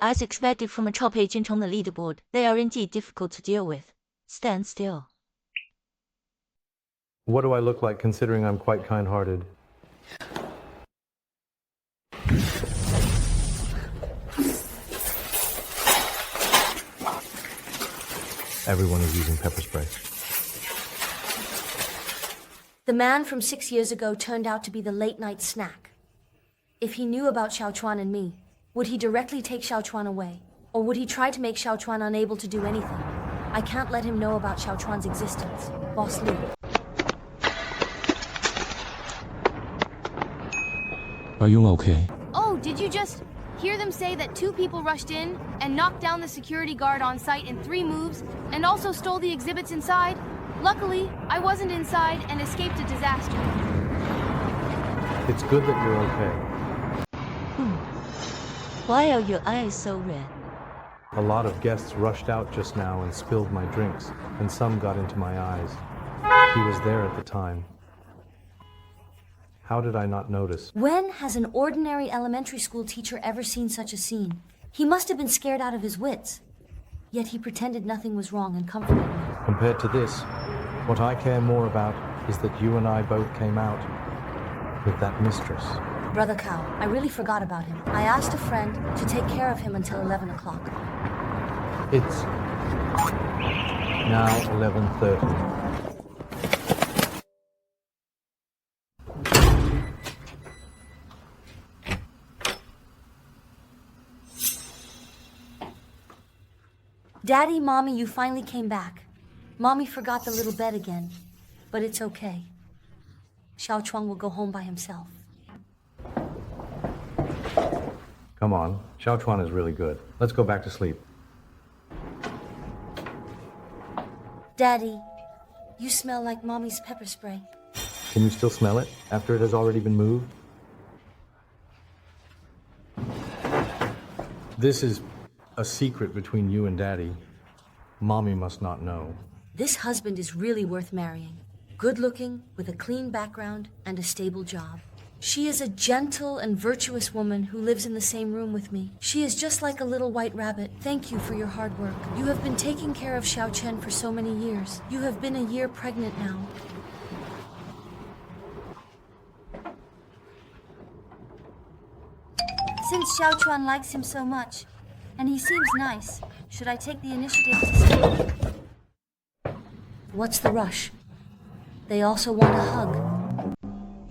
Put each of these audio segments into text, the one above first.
As expected from a top agent on the leaderboard, they are indeed difficult to deal with. Stand still. What do I look like considering I'm quite kind-hearted? Everyone is using pepper spray. The man from 6 years ago turned out to be the late-night snack. If he knew about Xiaochuan and me, would he directly take Xiaochuan away? Or would he try to make Xiaochuan unable to do anything? I can't let him know about Xiaochuan's existence. Boss Liu. Are you okay? Oh, did you just hear them say that 2 people rushed in and knocked down the security guard on site in 3 moves and also stole the exhibits inside? Luckily, I wasn't inside and escaped a disaster. It's good that you're okay. Why are your eyes so red? A lot of guests rushed out just now and spilled my drinks, and some got into my eyes. He was there at the time. How did I not notice? When has an ordinary elementary school teacher ever seen such a scene? He must have been scared out of his wits. Yet he pretended nothing was wrong and comforted me. Compared to this, what I care more about is that you and I both came out with that mistress. Brother Cao, I really forgot about him. I asked a friend to take care of him until 11 o'clock. It's now 11:30. Daddy, Mommy, you finally came back. Mommy forgot the little bed again, but it's okay. Xiaochuan will go home by himself. Come on, Xiaochuan is really good. Let's go back to sleep. Daddy, you smell like Mommy's pepper spray. Can you still smell it after it has already been moved? This is a secret between you and Daddy. Mommy must not know. This husband is really worth marrying. Good-looking, with a clean background and a stable job. She is a gentle and virtuous woman who lives in the same room with me. She is just like a little white rabbit. Thank you for your hard work. You have been taking care of Xiao Chen for so many years. You have been a year pregnant now. Since Xiao Chuan likes him so much, and he seems nice, should I take the initiative to stay? What's the rush? They also want a hug.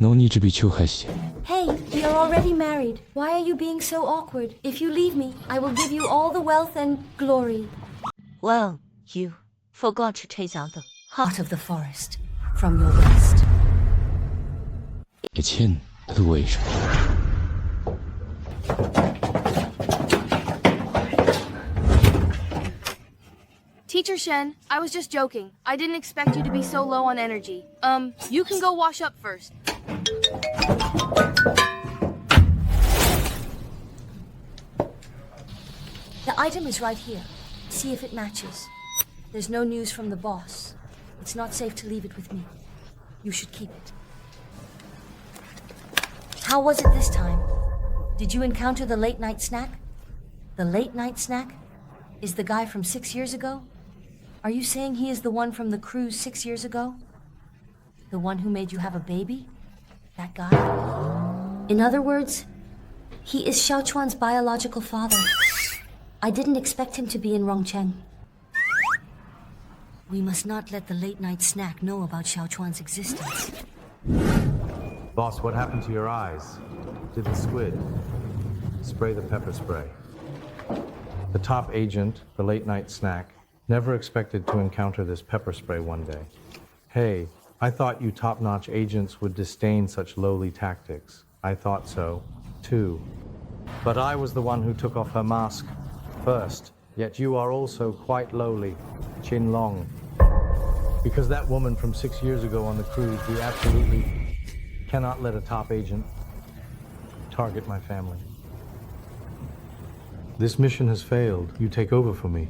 No need to be too hasty. Hey, we are already married. Why are you being so awkward? If you leave me, I will give you all the wealth and glory. Well, you forgot to chase out the Heart of the forest, from your west. 也欠他的为什么？ Teacher Shen, I was just joking. I didn't expect you to be so low on energy. You can go wash up first. The item is right here. See if it matches. There's no news from the boss. It's not safe to leave it with me. You should keep it. How was it this time? Did you encounter the late-night snack? The late-night snack is the guy from 6 years ago? Are you saying he is the one from the cruise 6 years ago? The one who made you have a baby? That guy? In other words, he is Xiaochuan's biological father. I didn't expect him to be in Rongcheng. We must not let the late-night snack know about Xiaochuan's existence. Boss, what happened to your eyes? Did the squid spray the pepper spray? The top agent, the late-night snack, never expected to encounter this pepper spray one day. Hey, I thought you top-notch agents would disdain such lowly tactics. I thought so, too. But I was the one who took off her mask first. Yet you are also quite lowly, Qin Long. Because that woman from 6 years ago on the cruise, we absolutely cannot let a top agent target my family. This mission has failed. You take over for me.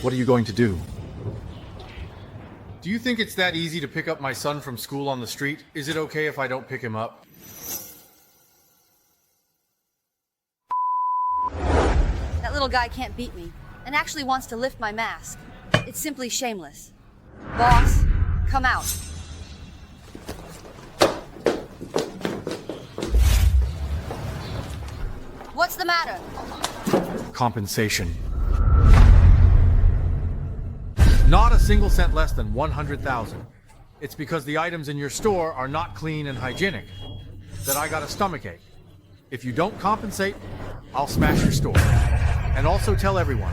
What are you going to do? Do you think it's that easy to pick up my son from school on the street? Is it okay if I don't pick him up? little guy can't beat me, and actually wants to lift my mask. It's simply shameless. Boss, come out. What's the matter? Compensation. Not a single cent less than 100,000. It's because the items in your store are not clean and hygienic that I got a stomachache. If you don't compensate, I'll smash your store. And also tell everyone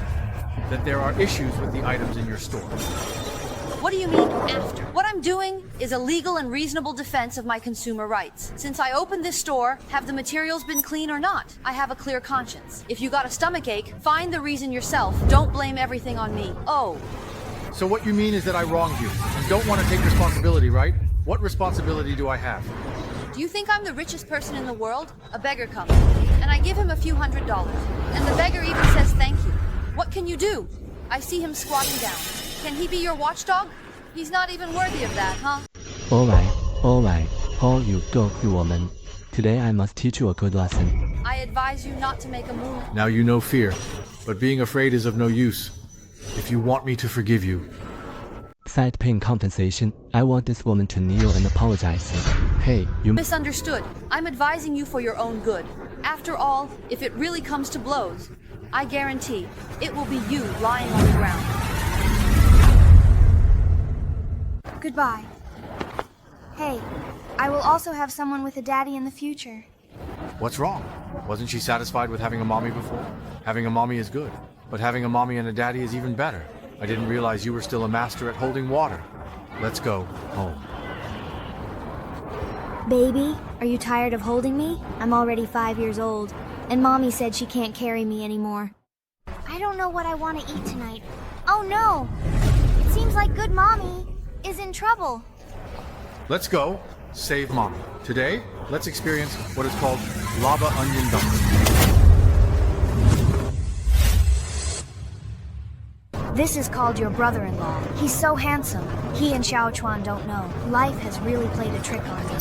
that there are issues with the items in your store. What do you mean, after? What I'm doing is a legal and reasonable defense of my consumer rights. Since I opened this store, have the materials been clean or not? I have a clear conscience. If you got a stomachache, find the reason yourself. Don't blame everything on me. Oh. So what you mean is that I wronged you and don't want to take responsibility, right? What responsibility do I have? Do you think I'm the richest person in the world? A beggar comes, and I give him a few $100s. And the beggar even says thank you. What can you do? I see him squatting down. Can he be your watchdog? He's not even worthy of that, huh? Alright, all you go, you woman. Today I must teach you a good lesson. I advise you not to make a move. Now you know fear, but being afraid is of no use. If you want me to forgive you. Side paying compensation, I want this woman to kneel and apologize. Hey, you Misunderstood. I'm advising you for your own good. After all, if it really comes to blows, I guarantee it will be you lying on the ground. Goodbye. Hey, I will also have someone with a daddy in the future. What's wrong? Wasn't she satisfied with having a mommy before? Having a mommy is good, but having a mommy and a daddy is even better. I didn't realize you were still a master at holding water. Let's go home. Baby, are you tired of holding me? I'm already 5 years old, and Mommy said she can't carry me anymore. I don't know what I want to eat tonight. Oh no! It seems like good Mommy is in trouble. Let's go save mommy. Today, let's experience what is called lava onion dumpling. This is called your brother-in-law. He's so handsome. He and Xiao Chuan don't know. Life has really played a trick on me.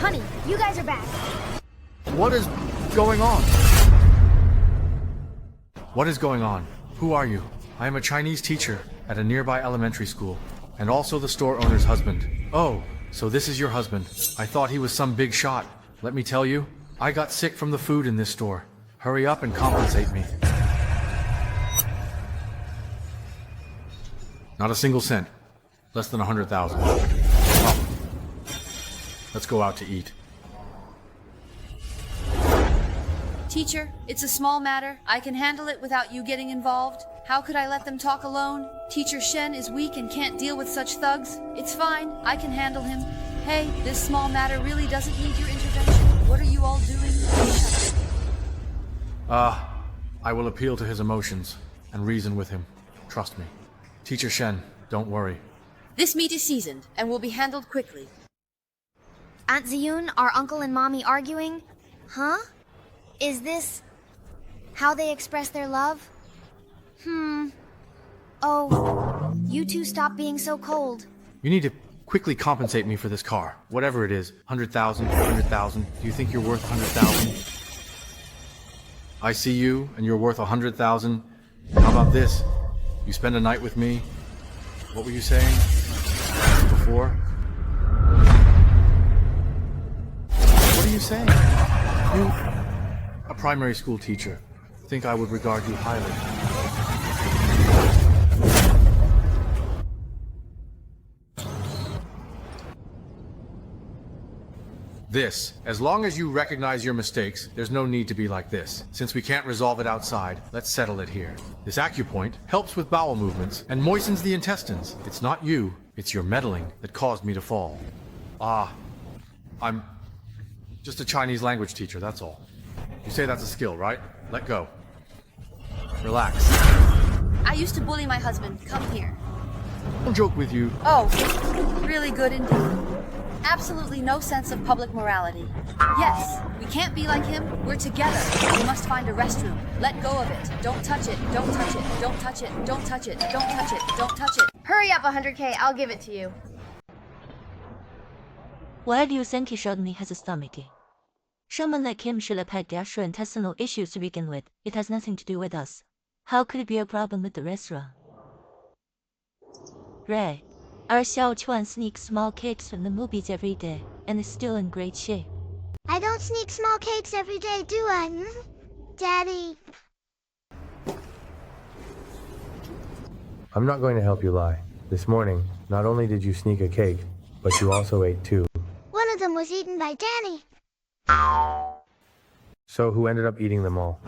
Honey, you guys are back. What is going on? What is going on? Who are you? I am a Chinese teacher at a nearby elementary school, and also the store owner's husband. Oh, so this is your husband. I thought he was some big shot. Let me tell you, I got sick from the food in this store. Hurry up and compensate me. Not a single cent. Less than 100,000. Oh. Let's go out to eat. Teacher, it's a small matter. I can handle it without you getting involved. How could I let them talk alone? Teacher Shen is weak and can't deal with such thugs. It's fine. I can handle him. Hey, this small matter really doesn't need your intervention. What are you all doing? Shut up. I will appeal to his emotions and reason with him. Trust me. Teacher Shen, don't worry. This meat is seasoned and will be handled quickly. Aunt Ziyun, are Uncle and Mommy arguing? Huh? Is this how they express their love? Oh, you two stop being so cold. You need to quickly compensate me for this car. Whatever it is. 100,000, 100,000. Do you think you're worth 100,000? I see you, and you're worth 100,000. How about this? You spend a night with me. What were you saying? Before? What are you saying? You, a primary school teacher, think I would regard you highly. This. As long as you recognize your mistakes, there's no need to be like this. Since we can't resolve it outside, let's settle it here. This acupoint helps with bowel movements and moistens the intestines. It's not you, it's your meddling that caused me to fall. I'm just a Chinese language teacher, that's all. You say that's a skill, right? Let go. Relax. I used to bully my husband. Come here. I'll joke with you. Oh, really good indeed. Absolutely no sense of public morality. Yes, we can't be like him. We're together. We must find a restroom. Let go of it. Don't touch it. Don't touch it. Don't touch it. Don't touch it. Don't touch it. Don't touch it. Hurry up, 100K. I'll give it to you. Why do you think he suddenly has a stomachache? Someone like him should have had gastrointestinal issues to begin with. It has nothing to do with us. How could it be a problem with the restaurant? Ray, our Xiao Chuan sneaks small cakes from the movies every day, and is still in great shape. I don't sneak small cakes every day, do I? Daddy. I'm not going to help you lie. This morning, not only did you sneak a cake, but you also ate two. One of them was eaten by Danny. So who ended up eating them all?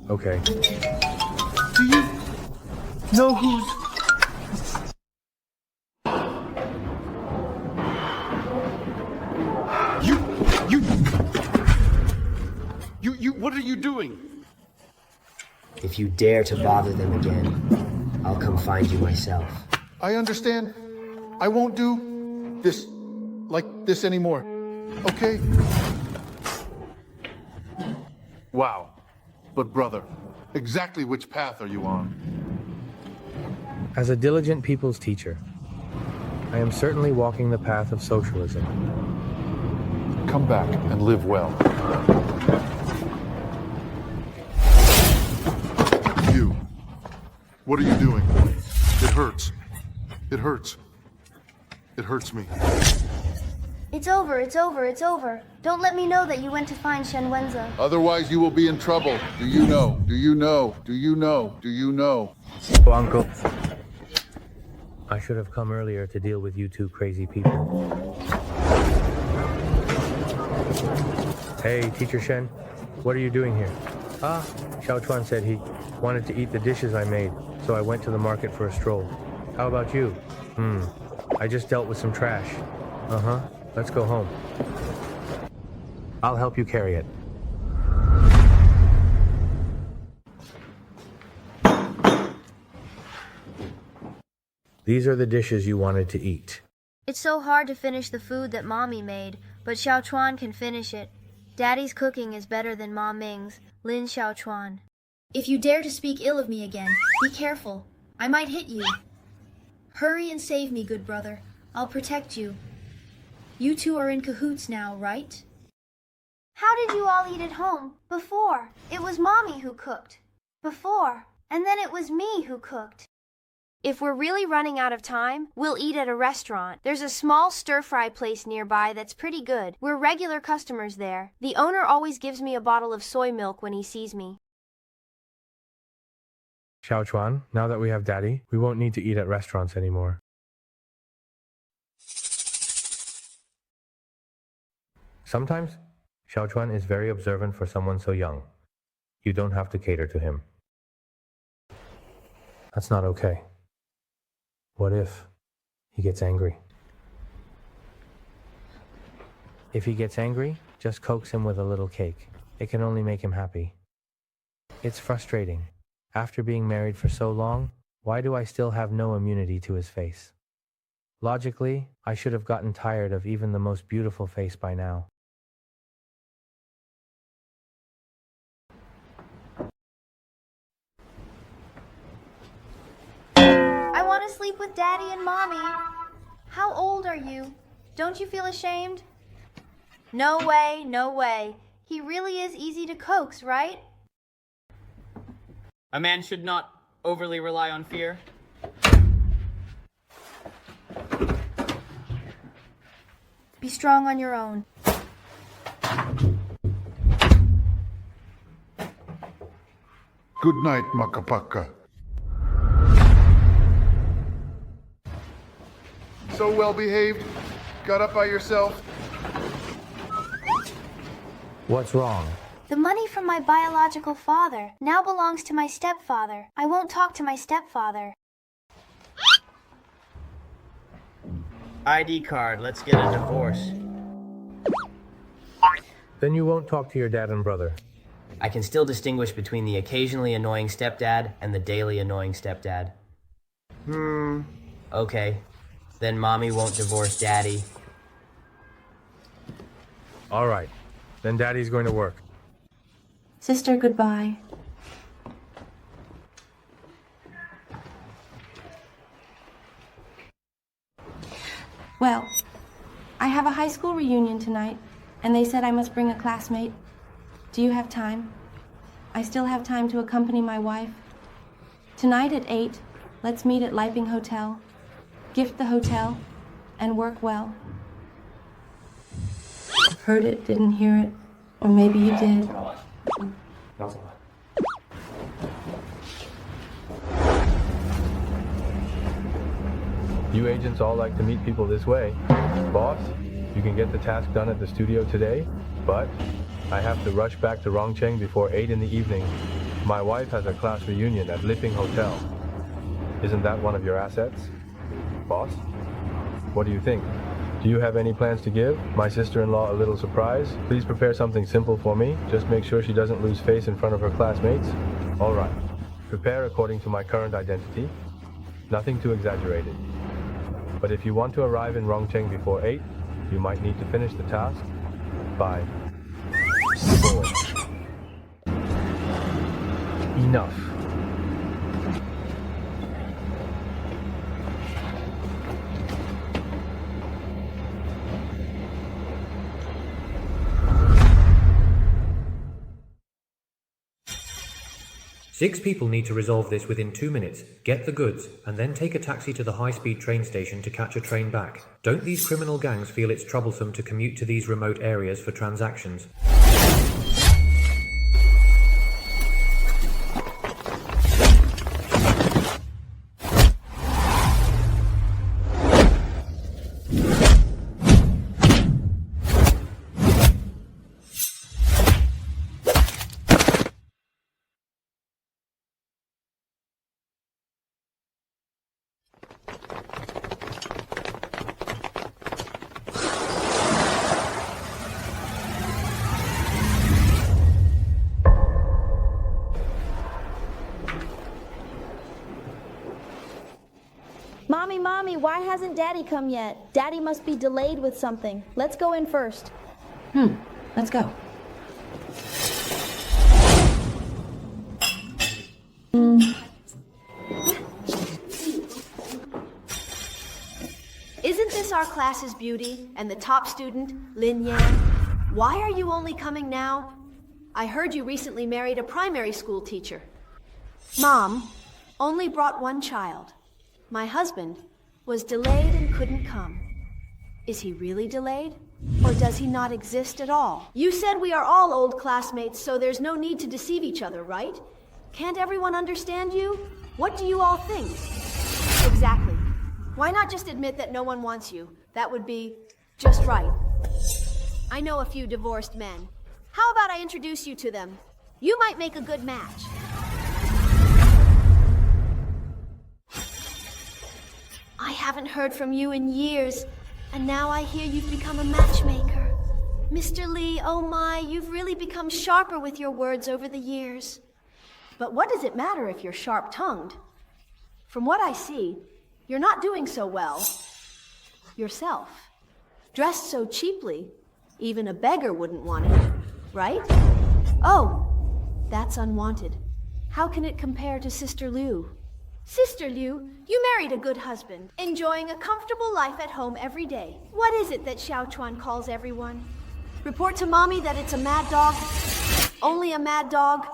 Okay. Do you know who's... You, what are you doing? If you dare to bother them again, I'll come find you myself. I understand. I won't do this like this anymore. Okay? Wow. But brother, exactly which path are you on? As a diligent people's teacher, I am certainly walking the path of socialism. Come back and live well. You. What are you doing? It hurts. It hurts. It hurts me. It's over, it's over, it's over. Don't let me know that you went to find Shen Wenzhe. Otherwise you will be in trouble. Do you know? Do you know? Do you know? Do you know? Oh, Uncle. I should have come earlier to deal with you two crazy people. Hey, Teacher Shen, what are you doing here? Xiao Chuan said he wanted to eat the dishes I made, so I went to the market for a stroll. How about you? I just dealt with some trash. Let's go home. I'll help you carry it. These are the dishes you wanted to eat. It's so hard to finish the food that Mommy made, but Xiao Chuan can finish it. Daddy's cooking is better than Ma Ming's. Lin Xiao Chuan. If you dare to speak ill of me again, be careful. I might hit you. Hurry and save me, good brother. I'll protect you. You two are in cahoots now, right? How did you all eat at home? Before, it was Mommy who cooked. Before, and then it was me who cooked. If we're really running out of time, we'll eat at a restaurant. There's a small stir-fry place nearby that's pretty good. We're regular customers there. The owner always gives me a bottle of soy milk when he sees me. Xiao Chuan, now that we have Daddy, we won't need to eat at restaurants anymore. Sometimes, Xiao Chuan is very observant for someone so young. You don't have to cater to him. That's not okay. What if he gets angry? If he gets angry, just coax him with a little cake. It can only make him happy. It's frustrating. After being married for so long, why do I still have no immunity to his face? Logically, I should have gotten tired of even the most beautiful face by now. I want to sleep with Daddy and Mommy. How old are you? Don't you feel ashamed? No way, no way. He really is easy to coax, right? A man should not overly rely on fear. Be strong on your own. Good night, Makapaka. So well behaved. Got up by yourself. What's wrong? The money from my biological father now belongs to my stepfather. I won't talk to my stepfather. ID card, let's get a divorce. Then you won't talk to your dad and brother. I can still distinguish between the occasionally annoying stepdad and the daily annoying stepdad. Okay. Then Mommy won't divorce Daddy. All right. Then Daddy's going to work. Sister, goodbye. Well, I have a high school reunion tonight, and they said I must bring a classmate. Do you have time? I still have time to accompany my wife. Tonight at 8, let's meet at Liping Hotel, gift the hotel, and work well. Heard it, didn't hear it, or maybe you did. You agents all like to meet people this way. Boss, you can get the task done at the studio today, but I have to rush back to Rongcheng before 8 in the evening. My wife has a class reunion at Liping Hotel. Isn't that one of your assets? Boss? What do you think? Do you have any plans to give my sister-in-law a little surprise? Please prepare something simple for me. Just make sure she doesn't lose face in front of her classmates. All right. Prepare according to my current identity. Nothing too exaggerated. But if you want to arrive in Rongcheng before 8, you might need to finish the task by 4. Enough. Six people need to resolve this within 2 minutes. Get the goods, and then take a taxi to the high-speed train station to catch a train back. Don't these criminal gangs feel it's troublesome to commute to these remote areas for transactions? Mommy, why hasn't Daddy come yet? Daddy must be delayed with something. Let's go in first. Let's go. Isn't this our class's beauty and the top student, Lin Yan? Why are you only coming now? I heard you recently married a primary school teacher. Mom only brought one child. My husband was delayed and couldn't come. Is he really delayed? Or does he not exist at all? You said we are all old classmates, so there's no need to deceive each other, right? Can't everyone understand you? What do you all think? Exactly. Why not just admit that no one wants you? That would be just right. I know a few divorced men. How about I introduce you to them? You might make a good match. I haven't heard from you in years, and now I hear you've become a matchmaker. Mr. Lee, oh my, you've really become sharper with your words over the years. But what does it matter if you're sharp-tongued? From what I see, you're not doing so well yourself. Dressed so cheaply, even a beggar wouldn't want it, right? Oh, that's unwanted. How can it compare to Sister Liu? Sister Liu, you married a good husband, enjoying a comfortable life at home every day. What is it that Xiao Chuan calls everyone? Report to Mommy that it's a mad dog. Only a mad dog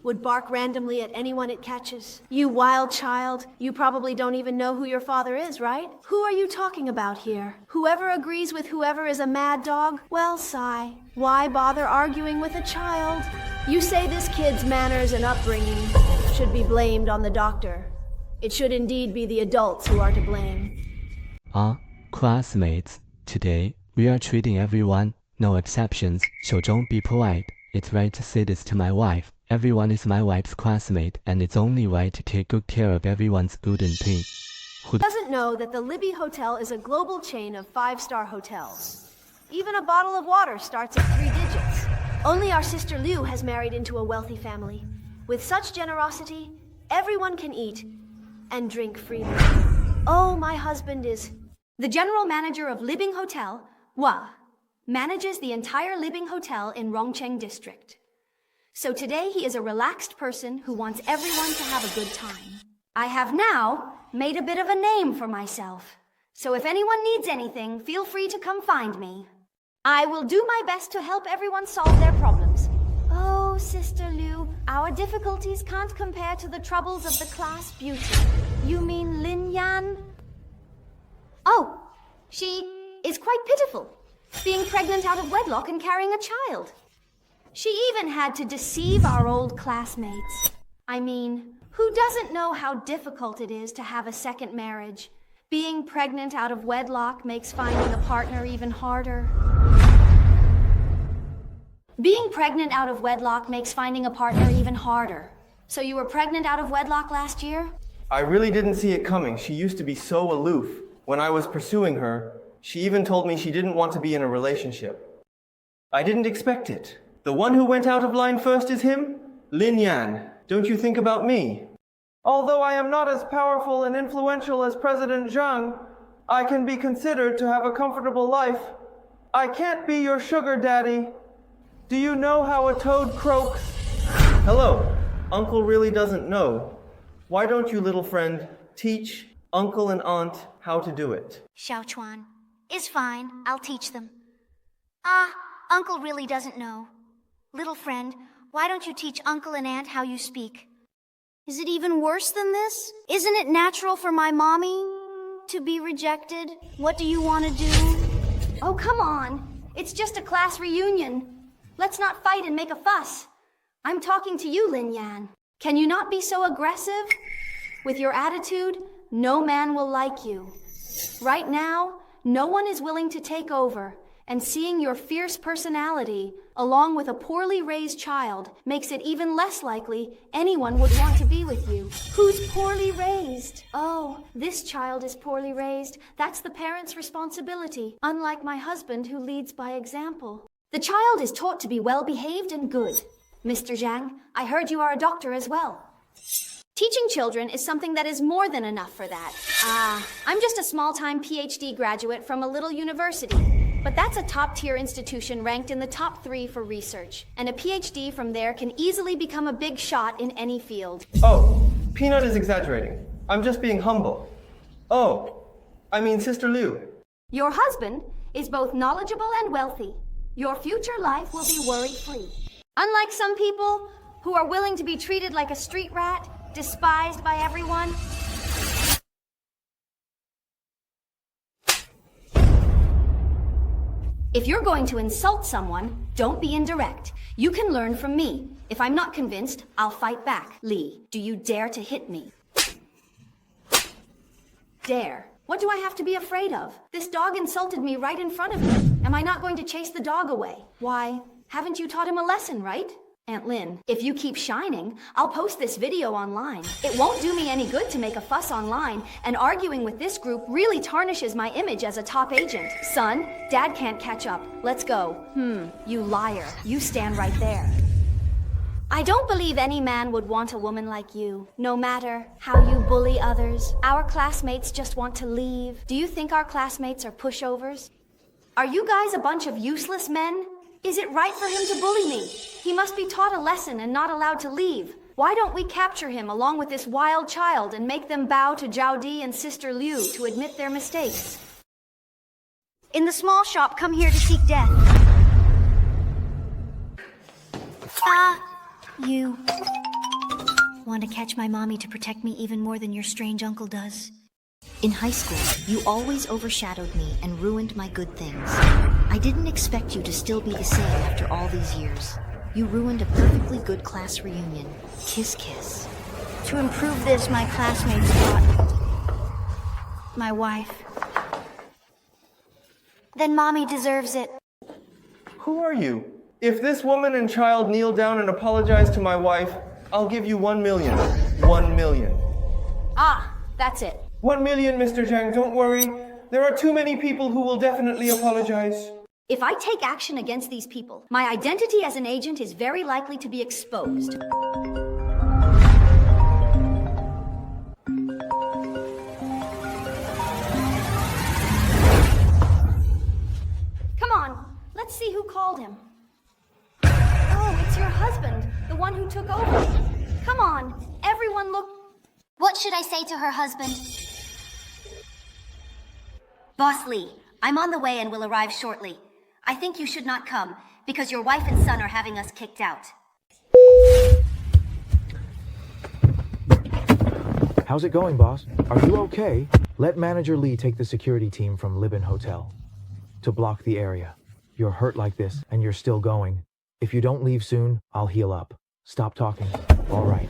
would bark randomly at anyone it catches. You wild child, you probably don't even know who your father is, right? Who are you talking about here? Whoever agrees with whoever is a mad dog? Well, sigh. Why bother arguing with a child? You say this kid's manners and upbringing should be blamed on the doctor. It should indeed be the adults who are to blame. Classmates, today we are treating everyone, no exceptions, so don't be polite. It's right to say this to my wife. Everyone is my wife's classmate, and it's only right to take good care of everyone's good and pain. Who doesn't know that the Libby Hotel is a global chain of 5-star hotels? Even a bottle of water starts at 3 digits. Only our sister Liu has married into a wealthy family. With such generosity, everyone can eat and drink freely. Oh, my husband is the general manager of Libing Hotel, Wa, manages the entire Libing Hotel in Rongcheng district. So today he is a relaxed person who wants everyone to have a good time. I have now made a bit of a name for myself. So if anyone needs anything, feel free to come find me. I will do my best to help everyone solve their problems. Oh, Sister Liu, our difficulties can't compare to the troubles of the class beauty. You mean Lin Yan? Oh, she is quite pitiful, being pregnant out of wedlock and carrying a child. She even had to deceive our old classmates. I mean, who doesn't know how difficult it is to have a second marriage? Being pregnant out of wedlock makes finding a partner even harder. Being pregnant out of wedlock makes finding a partner even harder. So you were pregnant out of wedlock last year? I really didn't see it coming. She used to be so aloof. When I was pursuing her, she even told me she didn't want to be in a relationship. I didn't expect it. The one who went out of line first is him? Lin Yan. Don't you think about me? Although I am not as powerful and influential as President Zhang, I can be considered to have a comfortable life. I can't be your sugar daddy. Do you know how a toad croaks? Hello. Uncle really doesn't know. Why don't you, little friend, teach Uncle and Aunt how to do it? Xiaochuan. Is fine. I'll teach them. Uncle really doesn't know. Little friend, why don't you teach Uncle and Aunt how you speak? Is it even worse than this? Isn't it natural for my mommy to be rejected? What do you want to do? Oh, come on. It's just a class reunion. Let's not fight and make a fuss. I'm talking to you, Lin Yan. Can you not be so aggressive? With your attitude, no man will like you. Right now, no one is willing to take over, and seeing your fierce personality, along with a poorly raised child, makes it even less likely anyone would want to be with you. Who's poorly raised? Oh, this child is poorly raised. That's the parent's responsibility, unlike my husband who leads by example. The child is taught to be well-behaved and good. Mr. Zhang, I heard you are a doctor as well. Teaching children is something that is more than enough for that. I'm just a small-time PhD graduate from a little university. But that's a top-tier institution ranked in the top 3 for research. And a PhD from there can easily become a big shot in any field. Oh, Peanut is exaggerating. I'm just being humble. Oh, I mean Sister Liu. Your husband is both knowledgeable and wealthy. Your future life will be worry-free. Unlike some people who are willing to be treated like a street rat, despised by everyone. If you're going to insult someone, don't be indirect. You can learn from me. If I'm not convinced, I'll fight back. Li, do you dare to hit me? Dare? What do I have to be afraid of? This dog insulted me right in front of me. Am I not going to chase the dog away? Why, haven't you taught him a lesson, right? Aunt Lin, if you keep shining, I'll post this video online. It won't do me any good to make a fuss online, and arguing with this group really tarnishes my image as a top agent. Son, Dad can't catch up. Let's go. You liar. You stand right there. I don't believe any man would want a woman like you, no matter how you bully others. Our classmates just want to leave. Do you think our classmates are pushovers? Are you guys a bunch of useless men? Is it right for him to bully me? He must be taught a lesson and not allowed to leave. Why don't we capture him along with this wild child and make them bow to Zhao Di and Sister Liu to admit their mistakes? In the small shop, come here to seek death. You want to catch my mommy to protect me even more than your strange uncle does? In high school, you always overshadowed me and ruined my good things. I didn't expect you to still be the same after all these years. You ruined a perfectly good class reunion. Kiss, kiss. To improve this, my classmates brought my wife. Then Mommy deserves it. Who are you? If this woman and child kneel down and apologize to my wife, I'll give you 1 million. 1 million. That's it. 1 million, Mr. Zhang, don't worry. There are too many people who will definitely apologize. If I take action against these people, my identity as an agent is very likely to be exposed. Come on, let's see who called him. Oh, it's your husband, the one who took over. Come on, everyone look. What should I say to her husband? Boss Lee, I'm on the way and will arrive shortly. I think you should not come, because your wife and son are having us kicked out. How's it going, boss? Are you okay? Let Manager Lee take the security team from Libin Hotel to block the area. You're hurt like this, and you're still going. If you don't leave soon, I'll heal up. Stop talking. All right.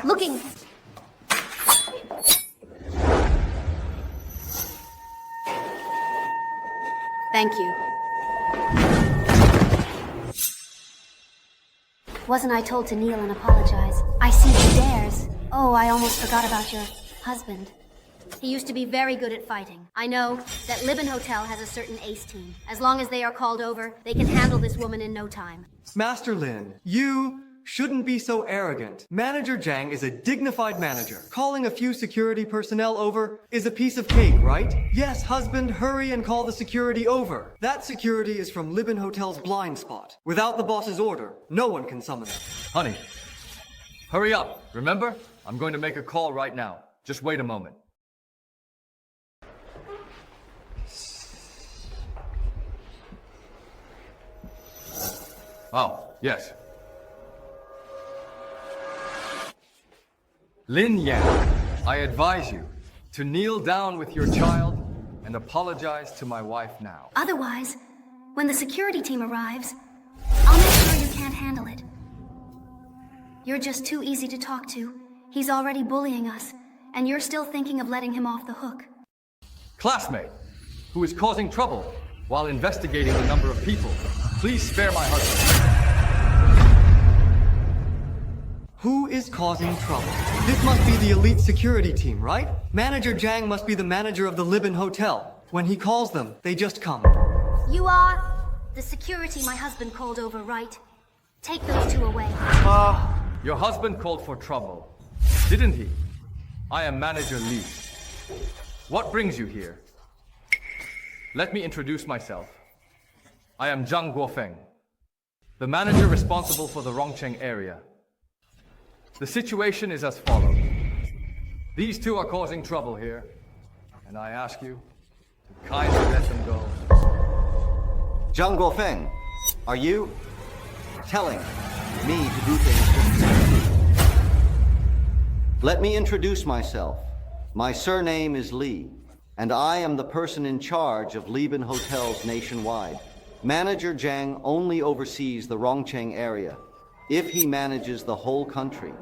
Looking. Thank you. Wasn't I told to kneel and apologize? I see he dares. Oh, I almost forgot about your husband. He used to be very good at fighting. I know that Libin Hotel has a certain ace team. As long as they are called over, they can handle this woman in no time. Master Lin, you shouldn't be so arrogant. Manager Zhang is a dignified manager. Calling a few security personnel over is a piece of cake, right? Yes, husband, hurry and call the security over. That security is from Libin Hotel's blind spot. Without the boss's order, no one can summon them. Honey, hurry up. Remember? I'm going to make a call right now. Just wait a moment. Oh, yes. Lin Yan, I advise you to kneel down with your child and apologize to my wife now. Otherwise, when the security team arrives, I'll make sure you can't handle it. You're just too easy to talk to. He's already bullying us, and you're still thinking of letting him off the hook. Classmate, who is causing trouble while investigating the number of people, please spare my husband. Who is causing trouble? This must be the elite security team, right? Manager Zhang must be the manager of the Libin Hotel. When he calls them, they just come. You are the security my husband called over, right? Take those two away. Your husband called for trouble, didn't he? I am Manager Lee. What brings you here? Let me introduce myself. I am Zhang Guofeng, the manager responsible for the Rongcheng area. The situation is as follows. These two are causing trouble here, and I ask you to kindly let them go. Zhang Guofeng, are you telling me to do things? Let me introduce myself. My surname is Li, and I am the person in charge of Libin hotels nationwide. Manager Zhang only oversees the Rongcheng area. If he manages the whole country,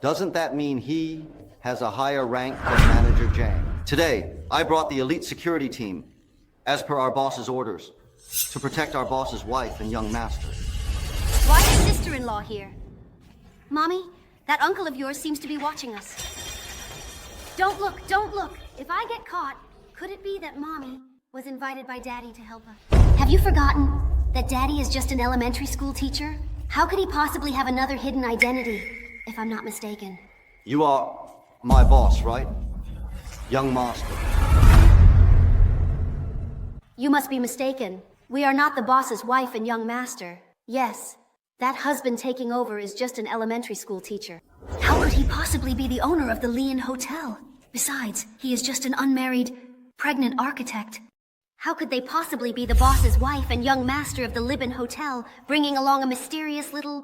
doesn't that mean he has a higher rank than Manager Zhang? Today, I brought the elite security team, as per our boss's orders, to protect our boss's wife and young master. Why is sister-in-law here? Mommy, that uncle of yours seems to be watching us. Don't look, don't look. If I get caught, could it be that Mommy was invited by Daddy to help us? Have you forgotten that Daddy is just an elementary school teacher? How could he possibly have another hidden identity, if I'm not mistaken? You are my boss, right? Young master. You must be mistaken. We are not the boss's wife and young master. Yes, that husband taking over is just an elementary school teacher. How could he possibly be the owner of the Lian Hotel? Besides, he is just an unmarried, pregnant architect. How could they possibly be the boss's wife and young master of the Libin Hotel, bringing along a mysterious little